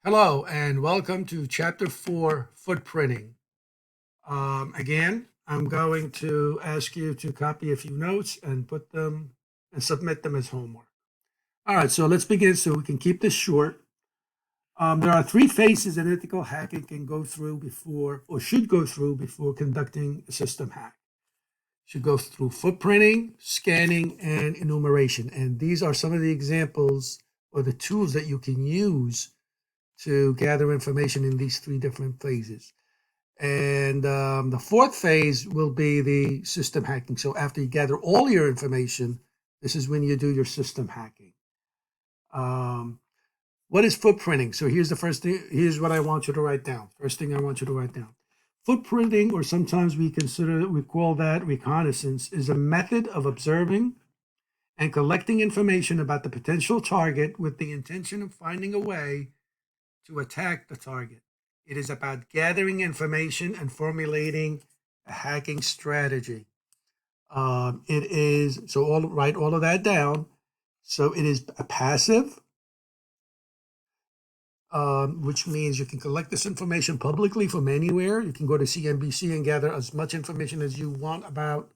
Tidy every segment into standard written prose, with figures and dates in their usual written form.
Hello and welcome to Chapter 4 Footprinting. Again, I'm going to ask you to copy a few notes and put them and submit them as homework. All right, so let's begin so we can keep this short. There are three phases that ethical hacking can go through before, or should go through before conducting a system hack. Should go through footprinting, scanning, and enumeration. And these are some of the examples or the tools that you can use to gather information in these three different phases. And the fourth phase will be the system hacking. So after you gather all your information, this is when you do your system hacking. What is footprinting? So here's the first thing. Here's what I want you to write down. First thing I want you to write down. Footprinting, or sometimes we call that reconnaissance, is a method of observing and collecting information about the potential target with the intention of finding a way to attack the target. It is about gathering information and formulating a hacking strategy. It is write all of that down. So it is a passive, which means you can collect this information publicly from anywhere. You can go to CNBC and gather as much information as you want about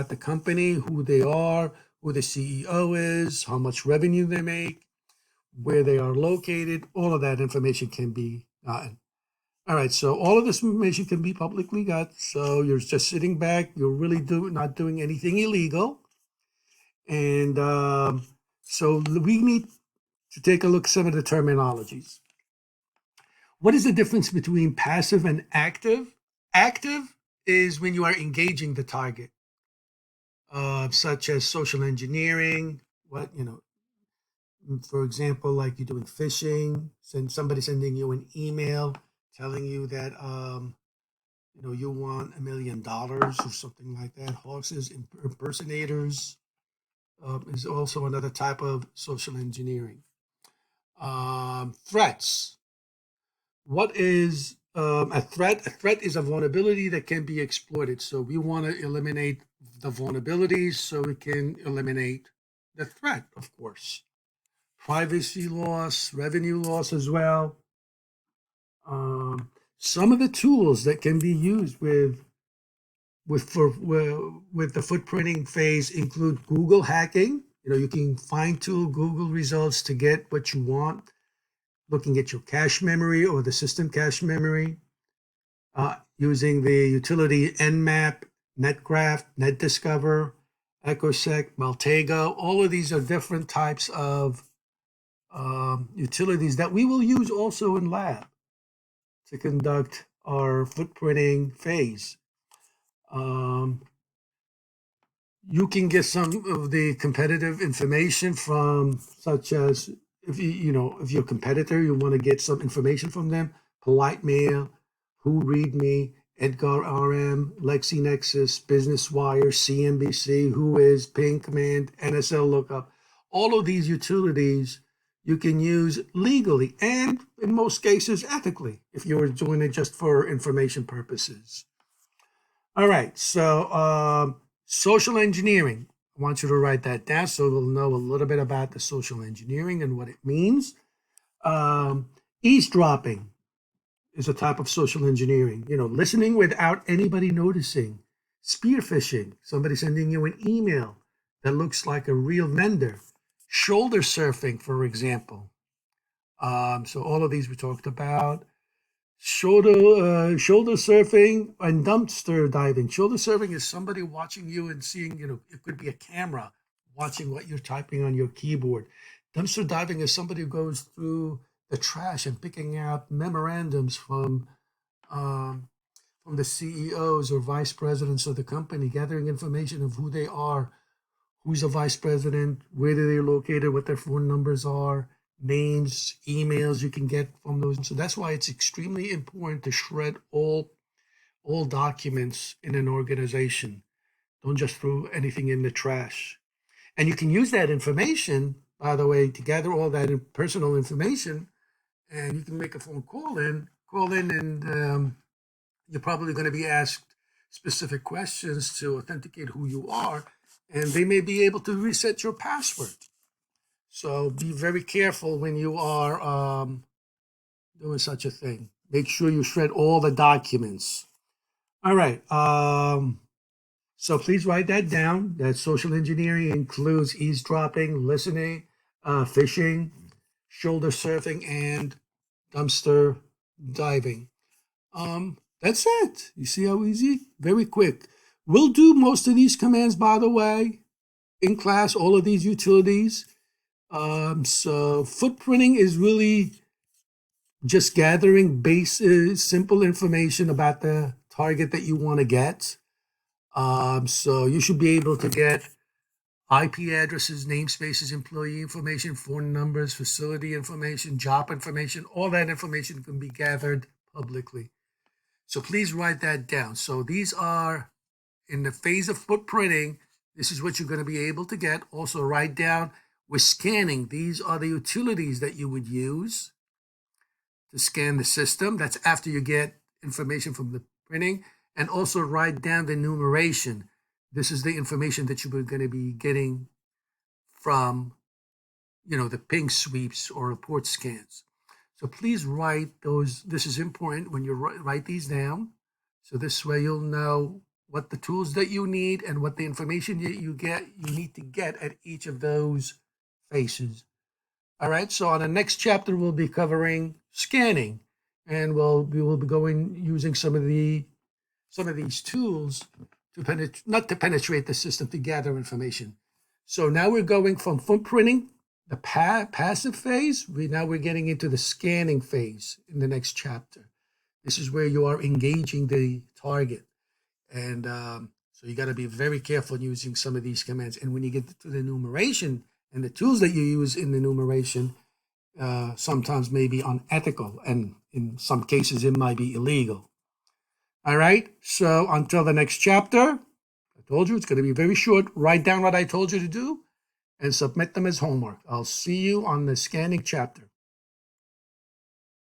the company, who they are, who the CEO is, how much revenue they make, where they are located. All of that information can be gotten. All right, so all of this information can be publicly got. So you're just sitting back. You're really not doing anything illegal. And so we need to take a look at some of the terminologies. What is the difference between passive and active? Active is when you are engaging the target, such as social engineering. For example, like you're doing phishing, somebody sending you an email telling you that you want $1 million or something like that. Hoaxes, impersonators is also another type of social engineering. Threats. What is a threat? A threat is a vulnerability that can be exploited. So we want to eliminate the vulnerabilities so we can eliminate the threat, of course. Privacy loss, revenue loss as well. Some of the tools that can be used with the footprinting phase include Google hacking. You can fine tune Google results to get what you want, looking at your cache memory or the system cache memory, using the utility Nmap, Netgraph, NetDiscover, EchoSec, Maltego. All of these are different types of utilities that we will use also in lab to conduct our footprinting phase. You can get some of the competitive information from, such as if if you're a competitor, you want to get some information from them. Polite Mail, Who Read Me, Edgar RM, LexInexus, Business Wire, CNBC, Who Is, Ping Command, NSL Lookup. All of these utilities you can use legally and in most cases ethically if you were doing it just for information purposes. All right, so social engineering. I want you to write that down so we'll know a little bit about the social engineering and what it means. Eavesdropping is a type of social engineering, listening without anybody noticing. Spear phishing, somebody sending you an email that looks like a real vendor. Shoulder surfing, for example. So all of these we talked about. Shoulder surfing and dumpster diving. Shoulder surfing is somebody watching you and seeing, it could be a camera watching what you're typing on your keyboard. Dumpster diving is somebody who goes through the trash and picking out memorandums from the CEOs or vice presidents of the company, gathering information of who they are, who's a vice president, where they're located, what their phone numbers are, names, emails you can get from those. So that's why it's extremely important to shred all documents in an organization. Don't just throw anything in the trash. And you can use that information, by the way, to gather all that personal information, and you can make a phone call in, and you're probably going to be asked specific questions to authenticate who you are, and they may be able to reset your password. So be very careful when you are doing such a thing. Make sure you shred all the documents. All right. So please write that down. That social engineering includes eavesdropping, listening, fishing, shoulder surfing, and dumpster diving. That's it. You see how easy? Very quick. We'll do most of these commands, by the way, in class, all of these utilities. So footprinting is really just gathering basic, simple information about the target that you want to get. So you should be able to get IP addresses, namespaces, employee information, phone numbers, facility information, job information. All that information can be gathered publicly. So please write that down. So these are in the phase of footprinting. This is what you're going to be able to get. Also write down with scanning. These are the utilities that you would use to scan the system. That's after you get information from the printing. And also write down the enumeration. This is the information that you're going to be getting from, the ping sweeps or report scans. So please write those. This is important when you write these down. So this way you'll know what the tools that you need and what the information you need to get at each of those phases. All right. So on the next chapter, we'll be covering scanning, and we will be using some of these tools to not to penetrate the system, to gather information. So now we're going from footprinting, the passive phase. We're getting into the scanning phase in the next chapter. This is where you are engaging the target. And so you got to be very careful using some of these commands. And when you get to the enumeration and the tools that you use in the enumeration, sometimes may be unethical. And in some cases, it might be illegal. All right. So until the next chapter, I told you it's going to be very short. Write down what I told you to do and submit them as homework. I'll see you on the scanning chapter.